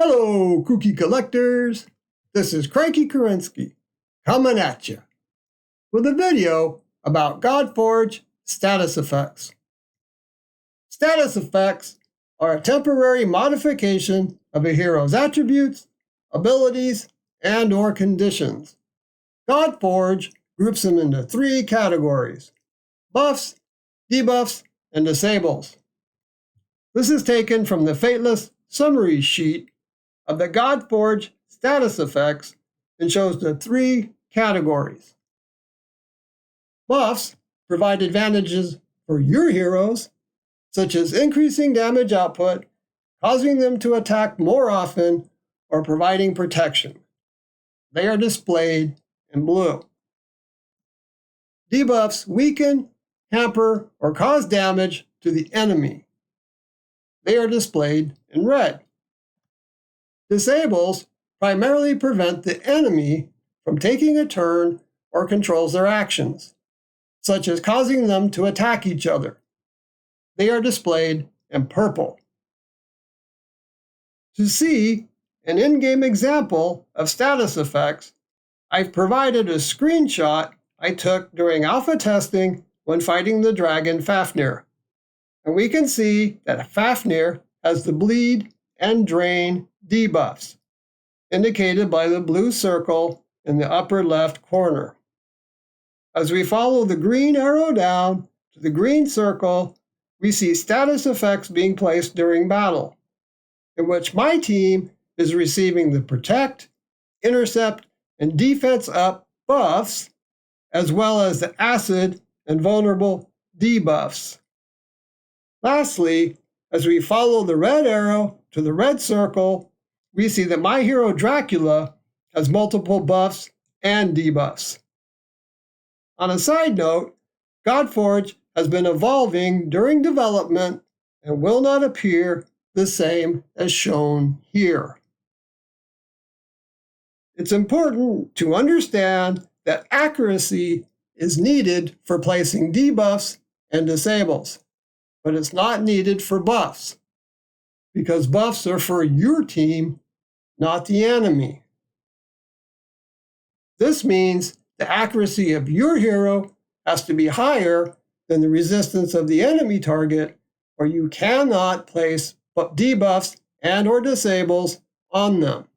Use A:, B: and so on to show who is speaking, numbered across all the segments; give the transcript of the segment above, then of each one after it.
A: Hello, cookie collectors. This is Cranky Kerensky coming at you with a video about Godforge status effects. Status effects are a temporary modification of a hero's attributes, abilities, and/or conditions. Godforge groups them into three categories: buffs, debuffs, and disables. This is taken from the Fateless summary sheet of the Godforge status effects and shows the three categories. Buffs provide advantages for your heroes, such as increasing damage output, causing them to attack more often, or providing protection. They are displayed in blue. Debuffs weaken, hamper, or cause damage to the enemy. They are displayed in red. Disables primarily prevent the enemy from taking a turn or controls their actions, such as causing them to attack each other. They are displayed in purple. To see an in-game example of status effects, I've provided a screenshot I took during alpha testing when fighting the dragon Fafnir. And we can see that Fafnir has the bleed and drain debuffs, indicated by the blue circle in the upper left corner. As we follow the green arrow down to the green circle, we see status effects being placed during battle, in which my team is receiving the protect, intercept, and defense up buffs, as well as the acid and vulnerable debuffs. Lastly, as we follow the red arrow to the red circle, we see that my hero Dracula has multiple buffs and debuffs. On a side note, Godforge has been evolving during development and will not appear the same as shown here. It's important to understand that accuracy is needed for placing debuffs and disables, but it's not needed for buffs, because buffs are for your team, not the enemy. This means the accuracy of your hero has to be higher than the resistance of the enemy target, or you cannot place debuffs and/or disables on them.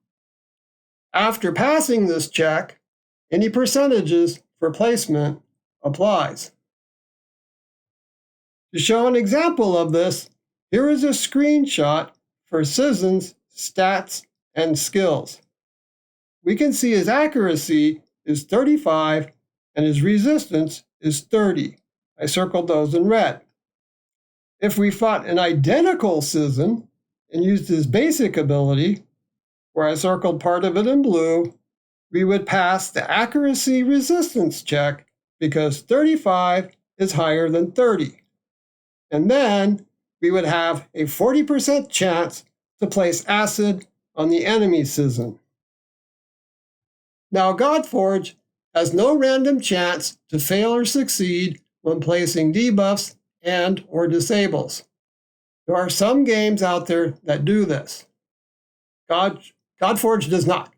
A: After passing this check, any percentages for placement applies. To show an example of this, here is a screenshot for Citizen's stats and skills. We can see his accuracy is 35 and his resistance is 30. I circled those in red. If we fought an identical Citizen and used his basic ability, where I circled part of it in blue, we would pass the accuracy resistance check because 35 is higher than 30. And then we would have a 40% chance to place acid on the enemy Citizen. Now, Godforge has no random chance to fail or succeed when placing debuffs and/or disables. There are some games out there that do this. Godforge does not.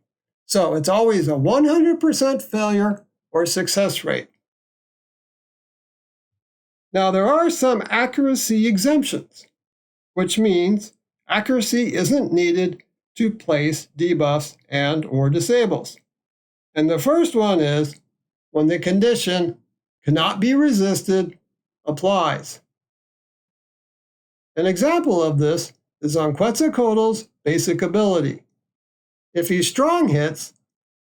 A: So it's always a 100% failure or success rate. Now, there are some accuracy exemptions, which means accuracy isn't needed to place debuffs and/or disables. And the first one is when the condition cannot be resisted applies. An example of this is on Quetzalcoatl's basic ability. If he strong hits,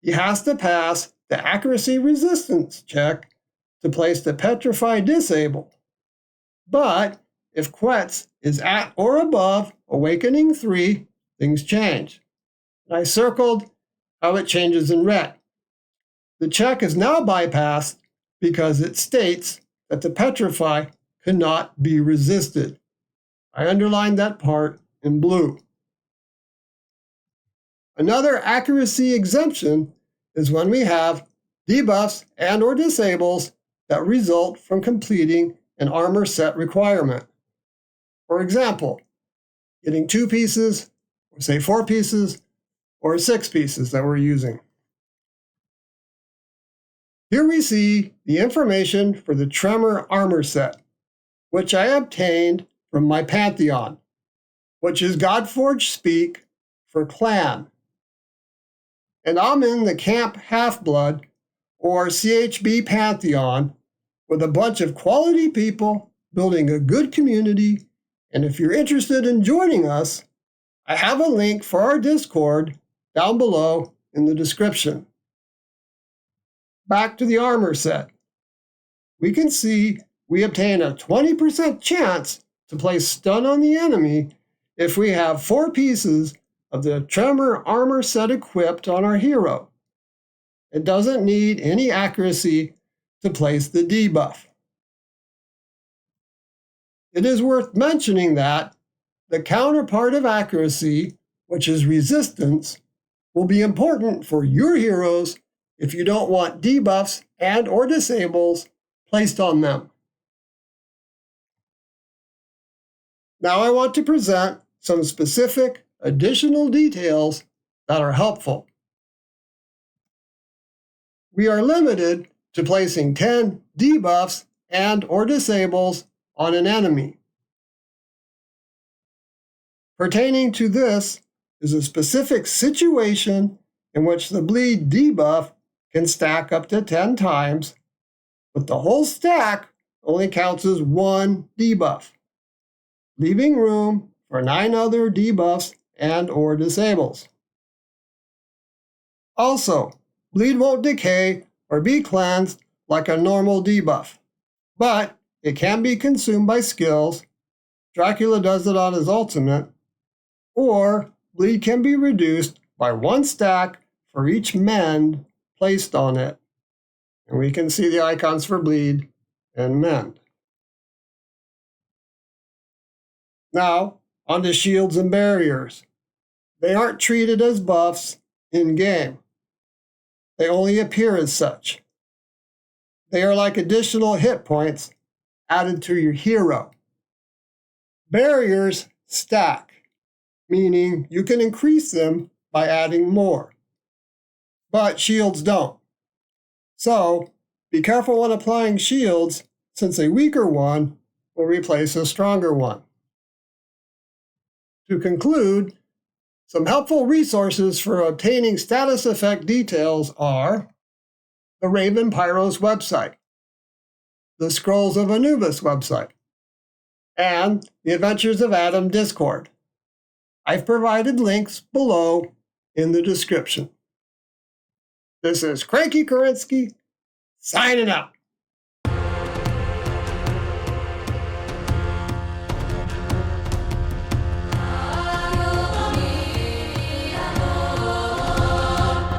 A: he has to pass the accuracy resistance check to place the Petrify disable. But if Quetz is at or above Awakening 3, things change. And I circled how it changes in red. The check is now bypassed because it states that the Petrify cannot be resisted. I underlined that part in blue. Another accuracy exemption is when we have debuffs and/or disables that result from completing an armor set requirement. For example, getting 2 pieces say 4 pieces or 6 pieces that we're using. Here we see the information for the Tremor armor set, which I obtained from my Pantheon, which is Godforge speak for clan. And I'm in the Camp Half-Blood, or CHB Pantheon, with a bunch of quality people building a good community. And if you're interested in joining us, I have a link for our Discord down below in the description. Back to the armor set. We can see we obtain a 20% chance to place stun on the enemy if we have 4 pieces of the Tremor armor set equipped on our hero. It doesn't need any accuracy to place the debuff. It is worth mentioning that the counterpart of accuracy, which is resistance, will be important for your heroes if you don't want debuffs and or disables placed on them. Now I want to present some specific additional details that are helpful. We are limited to placing 10 debuffs and or disables on an enemy. Pertaining to this is a specific situation in which the bleed debuff can stack up to 10 times, but the whole stack only counts as 1 debuff, leaving room for 9 other debuffs and or disables. Also, bleed won't decay or be cleansed like a normal debuff, but it can be consumed by skills. Dracula does it on his ultimate, or bleed can be reduced by 1 stack for each mend placed on it. And we can see the icons for bleed and mend. Now, on to shields and barriers. They aren't treated as buffs in-game. They only appear as such. They are like additional hit points added to your hero. Barriers stack, meaning you can increase them by adding more. But shields don't. So, be careful when applying shields, since a weaker one will replace a stronger one. To conclude, some helpful resources for obtaining status effect details are the Raven Pyros website, the Scrolls of Anubis website, and the Adventures of Adam Discord. I've provided links below in the description. This is Cranky Kerensky, signing out.